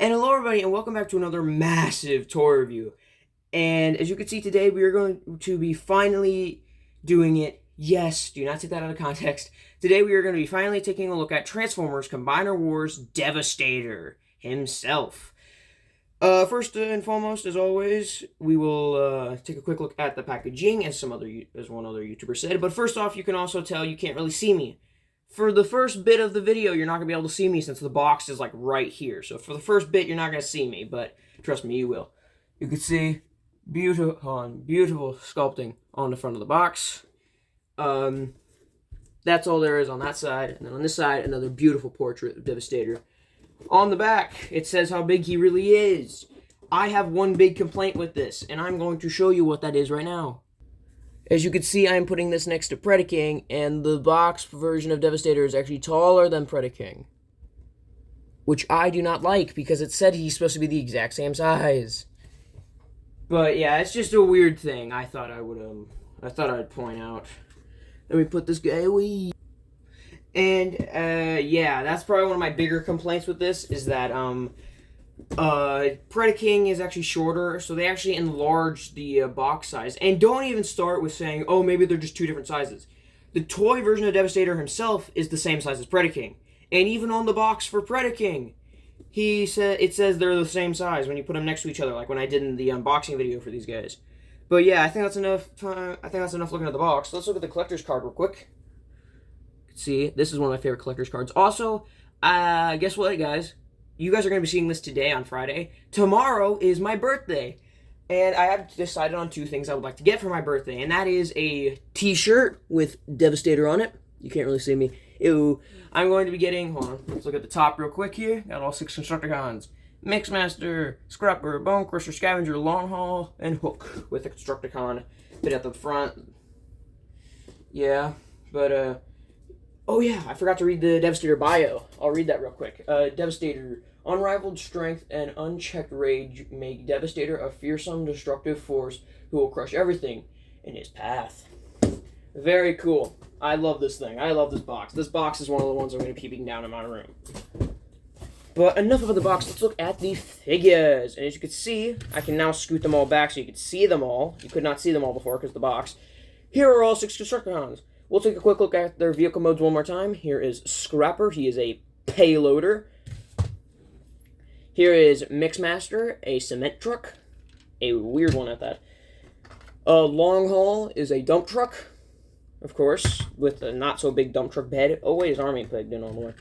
And hello everybody, and welcome back to another massive toy review. And as you can see today, we are going to be finally doing it. Yes, do not take that out of context. Today we are going to be finally taking a look at Transformers Combiner Wars Devastator himself. First and foremost, as always, we will take a quick look at the packaging, as one other YouTuber said. But first off, you can also tell you can't really see me. For the first bit of the video, you're not going to be able to see me since the box is like right here. So for the first bit, you're not going to see me, but trust me, you will. You can see beautiful sculpting on the front of the box. That's all there is on that side. And then on this side, another beautiful portrait of Devastator. On the back, it says how big he really is. I have one big complaint with this, and I'm going to show you what that is right now. As you can see, I'm putting this next to Predaking, and the box version of Devastator is actually taller than Predaking. Which I do not like, because it said he's supposed to be the exact same size. But yeah, it's just a weird thing I thought I'd point out. Let me put this guy away. And, yeah, that's probably one of my bigger complaints with this, is that, Predaking is actually shorter, so they actually enlarged the box size. And don't even start with saying, oh, maybe they're just two different sizes. The toy version of Devastator himself is the same size as Predaking. And even on the box for Predaking, it says they're the same size when you put them next to each other, like when I did in the unboxing video for these guys. But yeah, I think that's enough looking at the box. Let's look at the collector's card real quick. See, this is one of my favorite collector's cards. Also, guess what, guys? You guys are going to be seeing this today on Friday. Tomorrow is my birthday. And I have decided on two things I would like to get for my birthday. And that is a t-shirt with Devastator on it. You can't really see me. Ew. I'm going to be getting, hold on, let's look at the top real quick here. Got all 6 Constructicons. Mixmaster, Scrapper, Bone Crusher, Scavenger, Long Haul, and Hook with a Constructicon fit at the front. Yeah, but, oh yeah, I forgot to read the Devastator bio. I'll read that real quick. Devastator. Unrivaled strength and unchecked rage make Devastator a fearsome, destructive force who will crush everything in his path. Very cool. I love this thing. I love this box. This box is one of the ones I'm going to be keeping down in my room. But enough of the box. Let's look at the figures. And as you can see, I can now scoot them all back so you can see them all. You could not see them all before because of the box. Here are all 6 Constructicons. We'll take a quick look at their vehicle modes one more time. Here is Scrapper. He is a payloader. Here is Mixmaster, a cement truck. A weird one at that. Long Haul is a dump truck, of course, with a not-so-big dump truck bed. Oh, wait, his army pegged in all the way.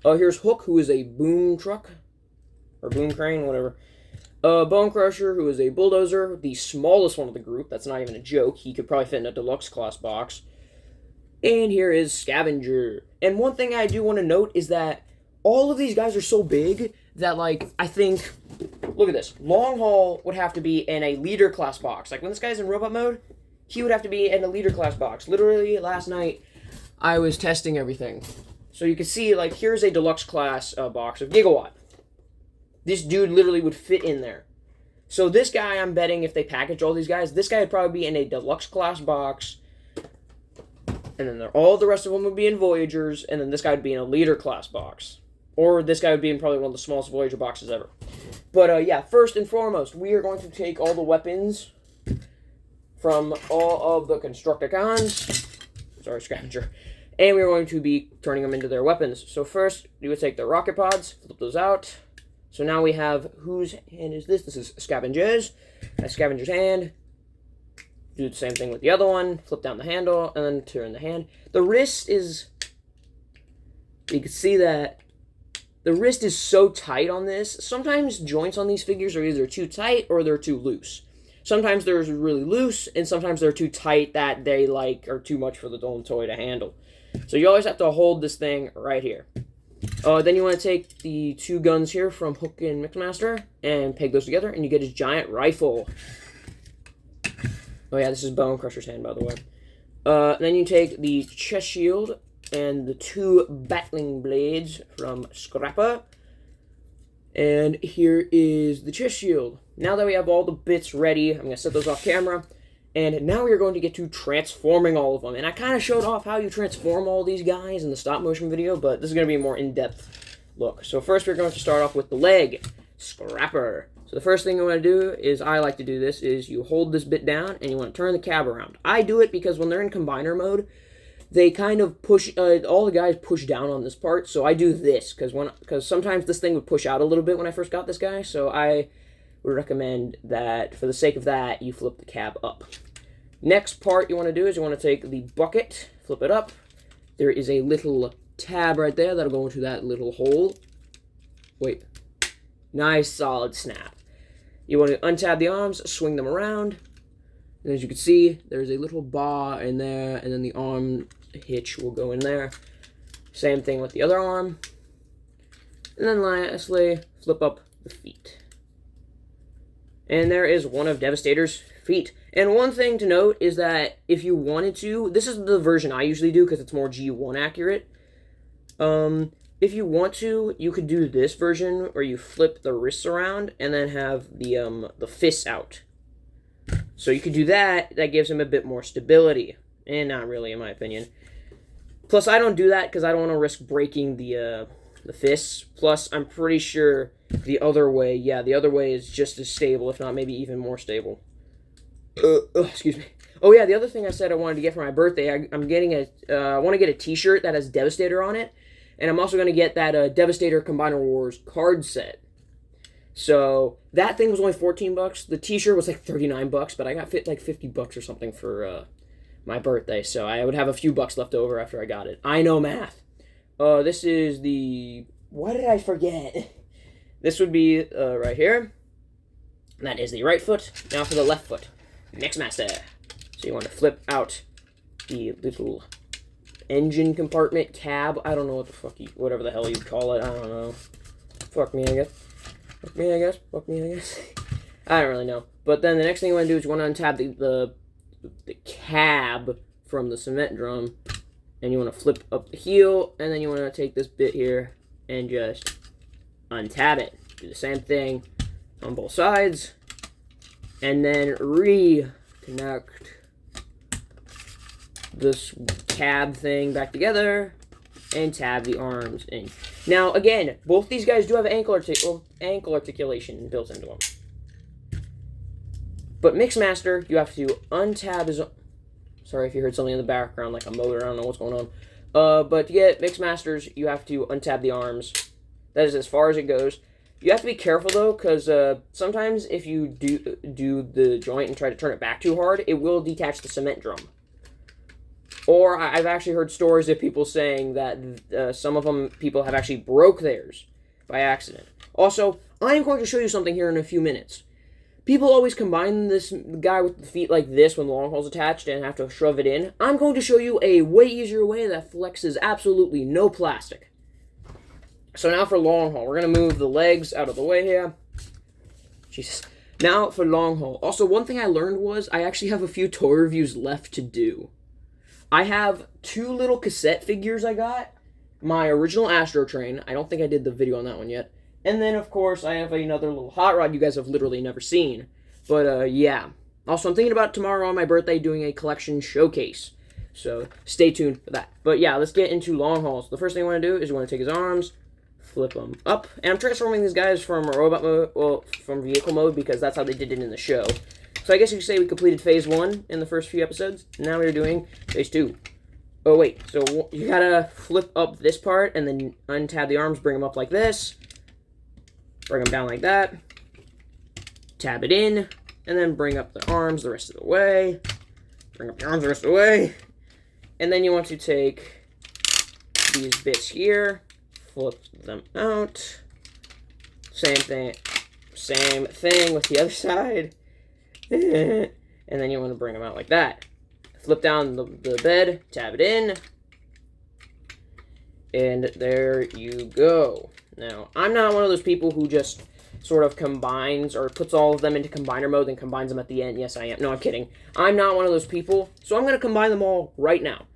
Here's Hook, who is a boom truck. Or boom crane, whatever. Bone Crusher, who is a bulldozer. The smallest one of the group. That's not even a joke. He could probably fit in a deluxe class box. And here is Scavenger. And one thing I do want to note is that all of these guys are so big that, like, I think, look at this. Long Haul would have to be in a leader class box. Like, when this guy's in robot mode, he would have to be in a leader class box. Literally, last night, I was testing everything. So you can see, like, here's a deluxe class box of Gigawatt. This dude literally would fit in there. So this guy, I'm betting, if they package all these guys, this guy would probably be in a deluxe class box. And then all the rest of them would be in Voyagers, and then this guy would be in a leader class box. Or this guy would be in probably one of the smallest Voyager boxes ever. But, yeah, first and foremost, we are going to take all the weapons from all of the Constructicons. Sorry, Scavenger. And we're going to be turning them into their weapons. So first, we would take the rocket pods, flip those out. So now we have, whose hand is this? This is Scavenger's. That's Scavenger's hand. Do the same thing with the other one. Flip down the handle, and then turn the hand. The wrist is, you can see that the wrist is so tight on this. Sometimes joints on these figures are either too tight or they're too loose. Sometimes they're really loose, and sometimes they're too tight that they, like, are too much for the own toy to handle. So you always have to hold this thing right here. Then you want to take the 2 guns here from Hook and Mixmaster and peg those together, and you get his giant rifle. Oh yeah, this is Bone Crusher's hand, by the way. Then you take the chest shield and the 2 battling blades from Scrapper. And here is the chest shield. Now that we have all the bits ready, I'm going to set those off camera. And now we are going to get to transforming all of them. And I kind of showed off how you transform all these guys in the stop motion video, but this is going to be a more in-depth look. So first we're going to start off with the leg. scrapper. So the first thing you want to do is, I like to do this, is you hold this bit down and you want to turn the cab around. I do it because when they're in combiner mode, they kind of push, all the guys push down on this part, so I do this, because sometimes this thing would push out a little bit when I first got this guy, so I would recommend that, for the sake of that, you flip the cab up. Next part you want to do is you want to take the bucket, flip it up. There is a little tab right there that'll go into that little hole. Wait. Nice solid snap. You want to untab the arms, swing them around, and as you can see, there's a little bar in there, and then the arm hitch will go in there. Same thing with the other arm. And then lastly, flip up the feet. And there is one of Devastator's feet. And one thing to note is that if you wanted to, this is the version I usually do because it's more G1 accurate. If you want to, you could do this version where you flip the wrists around and then have the fists out. So you could do that. That gives him a bit more stability. And not really, in my opinion. Plus, I don't do that because I don't want to risk breaking the fists. Plus, I'm pretty sure the other way, yeah, the other way is just as stable, if not maybe even more stable. Excuse me. Oh yeah, the other thing I said I wanted to get for my birthday, I'm getting I want to get a T-shirt that has Devastator on it, and I'm also going to get that Devastator Combiner Wars card set. So that thing was only $14. The T-shirt was like $39, but I got like $50 or something for my birthday, so I would have a few bucks left over after I got it. I know math. This is the... Why did I forget? This would be right here. That is the right foot. Now for the left foot. Mixmaster. So you want to flip out the little engine compartment, cab. I don't know what the fuck whatever the hell you'd call it. I don't know. Fuck me, I guess. Fuck me, I guess. Fuck me, I guess. I don't really know. But then the next thing you want to do is you want to untab the cab from the cement drum, and you want to flip up the heel, and then you want to take this bit here and just untab it. Do the same thing on both sides, and then reconnect this cab thing back together and tab the arms in. Now, again, both these guys do have ankle articulation built into them. But Mixmaster, you have to untab his... Sorry if you heard something in the background, like a motor, I don't know what's going on. But to get Mixmasters, you have to untab the arms. That is as far as it goes. You have to be careful, though, because sometimes if you do the joint and try to turn it back too hard, it will detach the cement drum. Or I've actually heard stories of people saying that some of them, people have actually broke theirs by accident. Also, I am going to show you something here in a few minutes. People always combine this guy with the feet like this when the long haul's attached and have to shove it in. I'm going to show you a way easier way that flexes absolutely no plastic. So now for long haul, we're going to move the legs out of the way here. Jesus. Now for long haul. Also, one thing I learned was I actually have a few toy reviews left to do. I have 2 little cassette figures I got. My original Astro Train. I don't think I did the video on that one yet. And then, of course, I have another little hot rod you guys have literally never seen. But, yeah. Also, I'm thinking about tomorrow on my birthday doing a collection showcase. So, stay tuned for that. But, yeah, let's get into long hauls. The first thing I want to do is you want to take his arms, flip them up. And I'm transforming these guys from robot mode, well, from vehicle mode, because that's how they did it in the show. So, I guess you could say we completed phase 1 in the first few episodes. Now we're doing phase 2. Oh, wait. So, you gotta flip up this part, and then untab the arms, bring them up like this. Bring them down like that, tab it in, and then bring up the arms the rest of the way, bring up the arms the rest of the way, and then you want to take these bits here, flip them out, same thing with the other side, and then you want to bring them out like that. Flip down the bed, tab it in, and there you go. Now, I'm not one of those people who just sort of combines or puts all of them into combiner mode and combines them at the end. Yes, I am. No, I'm kidding. I'm not one of those people, so I'm going to combine them all right now.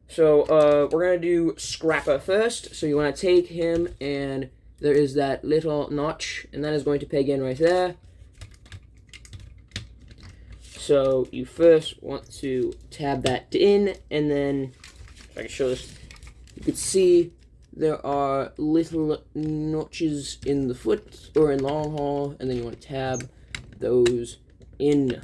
So, we're going to do Scrapper first. So, you want to take him, and there is that little notch, and that is going to peg in right there. So, you first want to tab that in, and then, if I can show this, you can see there are little notches in the foot or in long haul, and then you want to tab those in.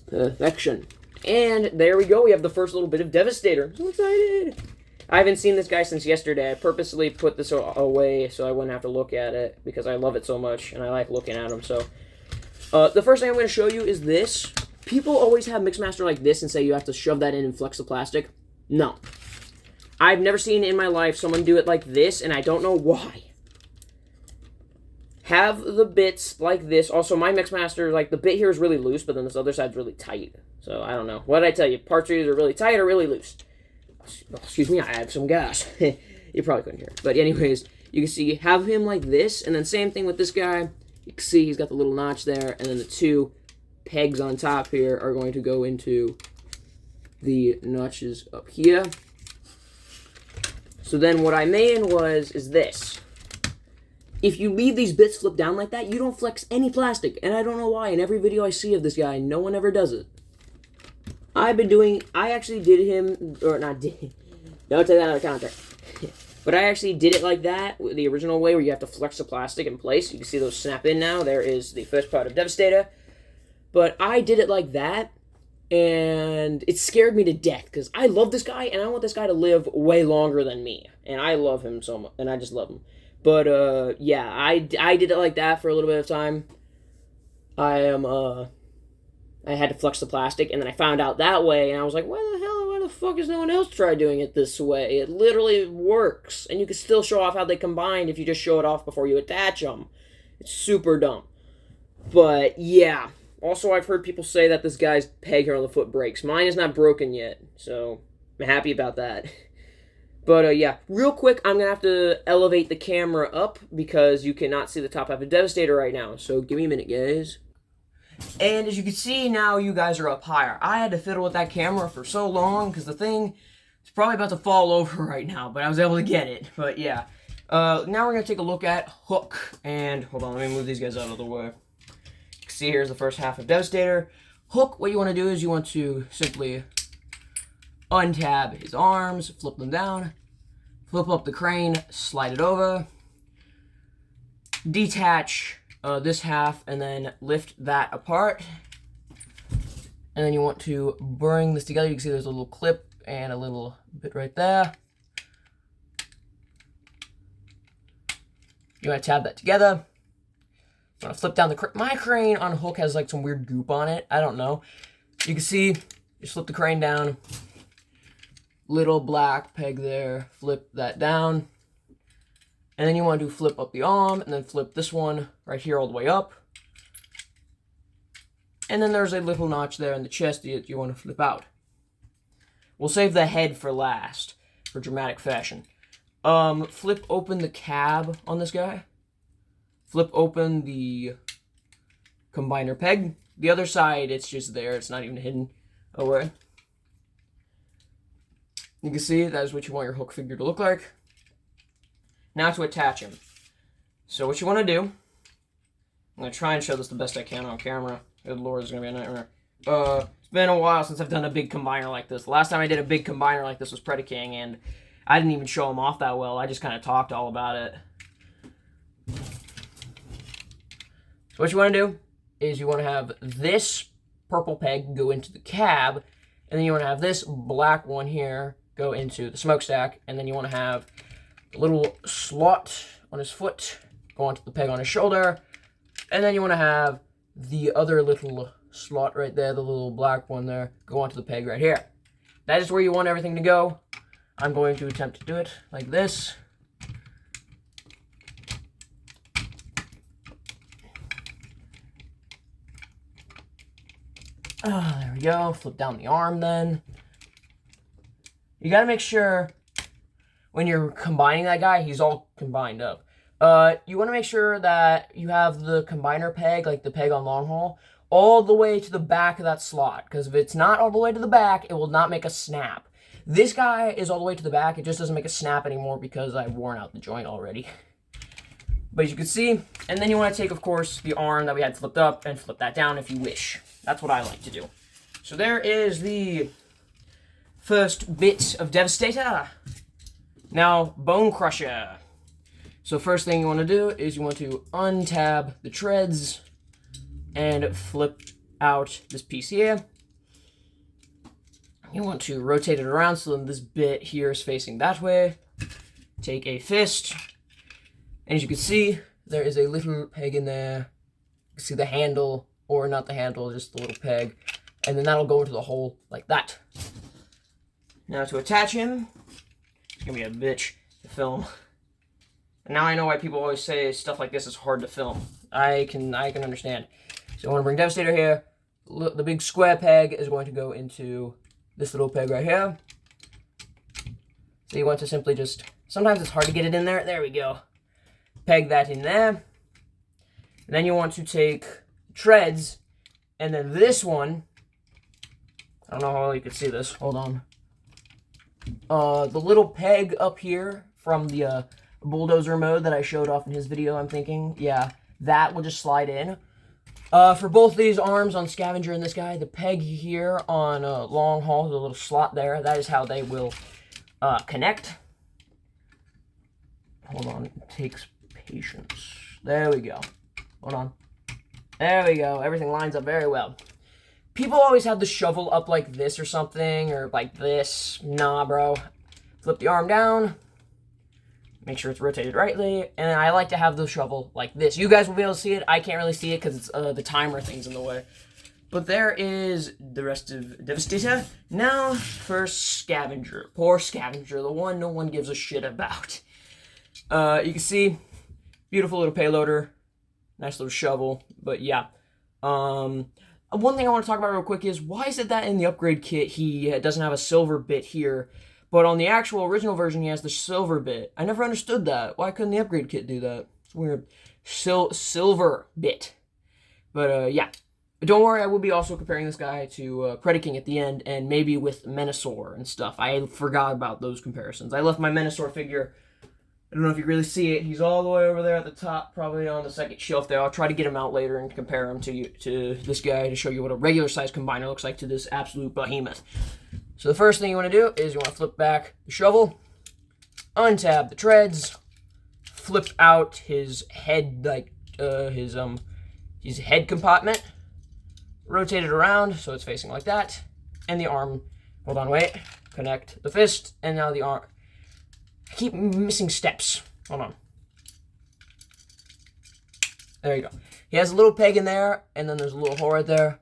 Perfection. And there we go. We have the first little bit of Devastator. I'm so excited. I haven't seen this guy since yesterday. I purposely put this away so I wouldn't have to look at it because I love it so much and I like looking at him. So, the first thing I'm going to show you is this. People always have Mixmaster like this and say you have to shove that in and flex the plastic. No. I've never seen in my life someone do it like this, and I don't know why. Have the bits like this. Also, my Mixmaster, like, the bit here is really loose, but then this other side's really tight. So, I don't know. What did I tell you? Parts are either really tight or really loose. Oh, excuse me, I have some gas. You probably couldn't hear it. But anyways, you can see, have him like this, and then same thing with this guy. You can see he's got the little notch there, and then the two pegs on top here are going to go into the notches up here. So then what I made is this. If you leave these bits flipped down like that, you don't flex any plastic. And I don't know why. In every video I see of this guy, no one ever does it. I actually did him, or not did, don't take that out of context. But I actually did it like that, the original way where you have to flex the plastic in place. You can see those snap in now. There is the first part of Devastator. But I did it like that, and it scared me to death, because I love this guy, and I want this guy to live way longer than me. And I love him so much, and I just love him. But, yeah, I did it like that for a little bit of time. I had to flex the plastic, and then I found out that way, and I was like, why the fuck has no one else tried doing it this way? It literally works, and you can still show off how they combine if you just show it off before you attach them. It's super dumb. But, yeah. Also, I've heard people say that this guy's peg here on the foot breaks. Mine is not broken yet, so I'm happy about that. But, yeah, real quick, I'm going to have to elevate the camera up because you cannot see the top half of Devastator right now. So, give me a minute, guys. And as you can see, now you guys are up higher. I had to fiddle with that camera for so long because the thing is probably about to fall over right now, but I was able to get it. But, yeah. Now we're going to take a look at Hook. And, hold on, let me move these guys out of the way. You can see here's the first half of Devastator. Hook, what you want to do is you want to simply untab his arms, flip them down, flip up the crane, slide it over, detach this half, and then lift that apart. And then you want to bring this together. You can see there's a little clip and a little bit right there. You want to tab that together. You want to flip down the crane. My crane on Hook has like some weird goop on it. I don't know. You can see, you flip the crane down. Little black peg there. Flip that down. And then you want to flip up the arm, and then flip this one right here all the way up. And then there's a little notch there in the chest that you want to flip out. We'll save the head for last, for dramatic fashion. Flip open the cab on this guy. Flip open the combiner peg. The other side, it's just there. It's not even hidden away. You can see that is what you want your Hook figure to look like. Now to attach him. So what you want to do, I'm going to try and show this the best I can on camera. Good lord, it's going to be a nightmare. It's been a while since I've done a big combiner like this. The last time I did a big combiner like this was Predaking, and I didn't even show him off that well. I just kind of talked all about it. So what you want to do is you want to have this purple peg go into the cab, and then you want to have this black one here go into the smokestack, and then you want to have a little slot on his foot go onto the peg on his shoulder, and then you want to have the other little slot right there, the little black one there, go onto the peg right here. That is where you want everything to go. I'm going to attempt to do it like this. There we go. Flip down the arm then. You gotta make sure when you're combining that guy, he's all combined up. You want to make sure that you have the combiner peg, like the peg on long haul, all the way to the back of that slot. Because if it's not all the way to the back, it will not make a snap. This guy is all the way to the back. It just doesn't make a snap anymore because I've worn out the joint already. But as you can see, and then you want to take, of course, the arm that we had flipped up and flip that down if you wish. That's what I like to do. So there is the first bit of Devastator. Now, Bone Crusher. So first thing you want to do is you want to untab the treads and flip out this piece here. You want to rotate it around so that this bit here is facing that way. Take a fist, and as you can see, there is a little peg in there. You can see the handle, or not the handle, just the little peg, and then that'll go into the hole like that. Now to attach him, it's gonna be a bitch to film. And now I know why people always say stuff like this is hard to film. I can understand. So I want to bring Devastator here. The big square peg is going to go into this little peg right here. So you want to simply just, sometimes it's hard to get it in there. There we go. Peg that in there. And then you want to take treads, and then this one, I don't know how well you can see this. Hold on. The little peg up here from the bulldozer mode that I showed off in his video, I'm thinking. Yeah, that will just slide in. For both these arms on Scavenger and this guy, the peg here on Long Haul, the little slot there, that is how they will connect. Hold on, it takes patience. There we go. Hold on. There we go. Everything lines up very well. People always have the shovel up like this or something, or like this. Nah, bro. Flip the arm down. Make sure it's rotated rightly. And I like to have the shovel like this. You guys will be able to see it. I can't really see it because it's the timer thing's in the way. But there is the rest of Devastator. Now for Scavenger. Poor Scavenger, the one no one gives a shit about. You can see, beautiful little payloader. Nice little shovel. But yeah. One thing I want to talk about real quick is, why is it that in the upgrade kit he doesn't have a silver bit here, but on the actual original version he has the silver bit? I never understood that. Why couldn't the upgrade kit do that? It's weird. Silver bit. But yeah. But don't worry, I will be also comparing this guy to Predaking at the end, and maybe with Menasor and stuff. I forgot about those comparisons. I left my Menasor figure, I don't know if you really see it. He's all the way over there at the top, probably on the second shelf there. I'll try to get him out later and compare him to this guy to show you what a regular size combiner looks like to this absolute behemoth. So the first thing you want to do is you want to flip back the shovel, untab the treads, flip out his head, like his head compartment, rotate it around so it's facing like that, and the arm. Hold on, wait. Connect the fist, and now the arm. I keep missing steps. Hold on. There you go. He has a little peg in there, and then there's a little hole right there.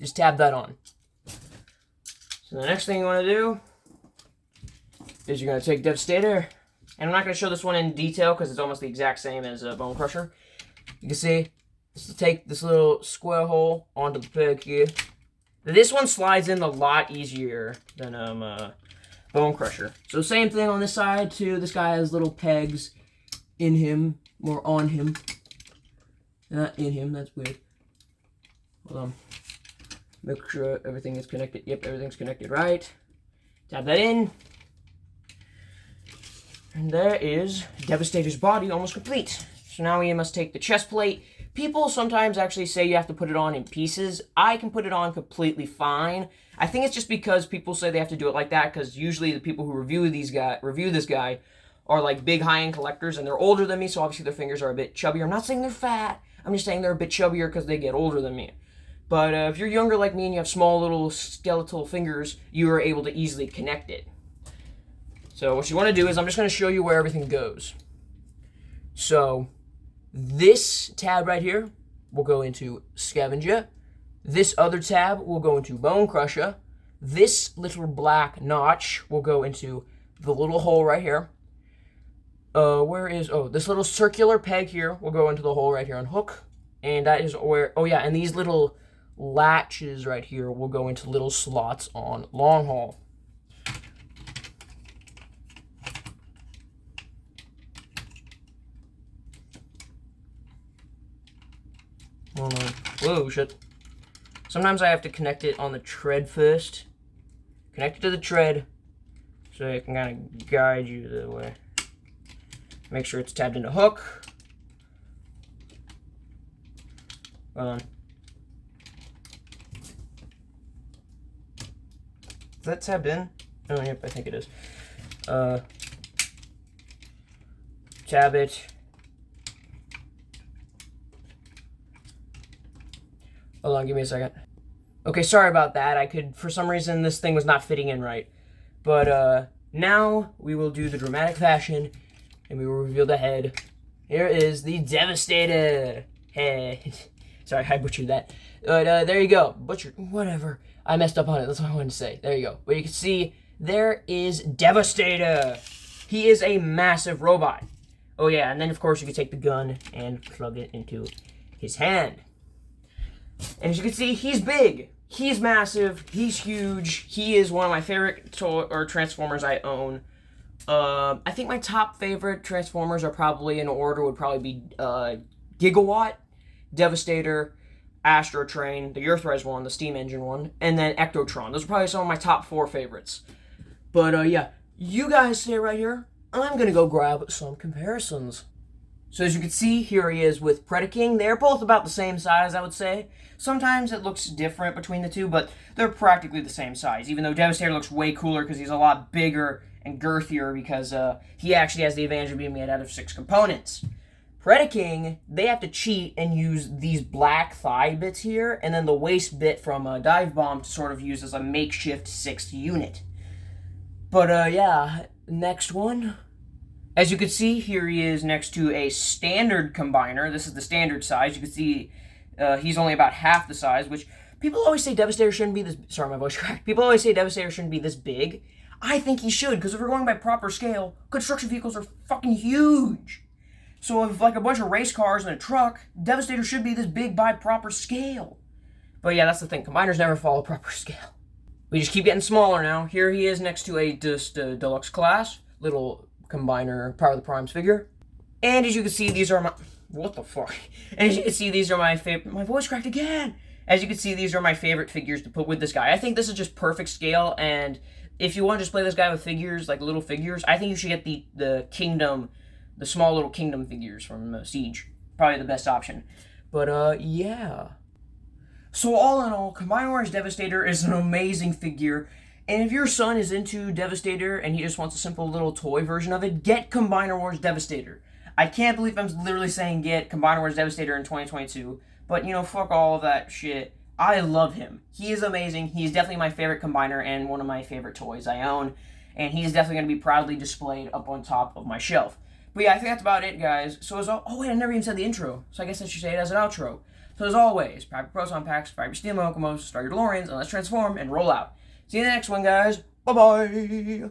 Just tab that on. So the next thing you want to do is you're going to take Devastator, and I'm not going to show this one in detail because it's almost the exact same as Bone Crusher. You can see, just to take this little square hole onto the peg here. This one slides in a lot easier than Bone Crusher. So same thing on this side too. This guy has little pegs in him, or on him. Not in him, that's weird. Hold on. Make sure everything is connected. Yep, everything's connected right. Tap that in. And there is Devastator's body almost complete. So now we must take the chest plate. People sometimes actually say you have to put it on in pieces. I can put it on completely fine. I think it's just because people say they have to do it like that, because usually the people who review this guy are like big high-end collectors, and they're older than me, so obviously their fingers are a bit chubbier. I'm not saying they're fat. I'm just saying they're a bit chubbier because they get older than me. But if you're younger like me and you have small little skeletal fingers, you are able to easily connect it. So what you want to do is, I'm just going to show you where everything goes. So this tab right here will go into Scavenger. This other tab will go into Bone Crusher. This little black notch will go into the little hole right here. This little circular peg here will go into the hole right here on Hook. And that is where, and these little latches right here will go into little slots on Long Haul. Hold on. Whoa, shit. Sometimes I have to connect it on the tread first. Connect it to the tread so I can kind of guide you the way. Make sure it's tabbed into Hook. Hold on. Is that tabbed in? Oh, yep, I think it is. Tab it. Hold on, give me a second. Okay, sorry about that. For some reason, this thing was not fitting in right. But, now we will do the dramatic fashion, and we will reveal the head. Here is the devastator head. Sorry, I butchered that. But, there you go. Butchered. Whatever. I messed up on it. That's what I wanted to say. There you go. But you can see, there is Devastator. He is a massive robot. Oh, yeah. And then, of course, you can take the gun and plug it into his hand. And as you can see, he's big. He's massive. He's huge. He is one of my favorite Transformers I own. I think my top favorite Transformers are probably in order would probably be Gigawatt, Devastator, Astro Train, the Earthrise one, the steam engine one, and then Ectotron. Those are probably some of my top 4 favorites. But yeah, you guys stay right here. I'm gonna go grab some comparisons. So as you can see, here he is with Predaking. They're both about the same size, I would say. Sometimes it looks different between the two, but they're practically the same size, even though Devastator looks way cooler because he's a lot bigger and girthier because he actually has the advantage of being made out of 6 components. Predaking, they have to cheat and use these black thigh bits here, and then the waist bit from Dive Bomb to sort of use as a makeshift 6th unit. But yeah, next one. As you can see, here he is next to a standard combiner. This is the standard size. You can see he's only about half the size, which people always say Devastator shouldn't be this... Sorry, my voice cracked. People always say Devastator shouldn't be this big. I think he should, because if we're going by proper scale, construction vehicles are fucking huge. So if, like, a bunch of race cars and a truck, Devastator should be this big by proper scale. But yeah, that's the thing. Combiners never follow proper scale. We just keep getting smaller now. Here he is next to a deluxe class. Little combiner Power of the Primes figure. And as you can see, these are my... What the fuck? And as you can see, these are my favorite... My voice cracked again! As you can see, these are my favorite figures to put with this guy. I think this is just perfect scale, and if you want to just play this guy with figures, like little figures, I think you should get the Kingdom, the small little Kingdom figures from Siege. Probably the best option. But, yeah. So all in all, Combiner Wars Devastator is an amazing figure. And if your son is into Devastator and he just wants a simple little toy version of it, get Combiner Wars Devastator. I can't believe I'm literally saying get Combiner Wars Devastator in 2022. But, you know, fuck all of that shit. I love him. He is amazing. He is definitely my favorite combiner and one of my favorite toys I own. And he's definitely going to be proudly displayed up on top of my shelf. But yeah, I think that's about it, guys. So as oh wait, I never even said the intro. So I guess I should say it as an outro. So as always, private proton packs, private steel Mokomos, start your DeLoreans, and let's transform and roll out. See you in the next one, guys. Bye-bye.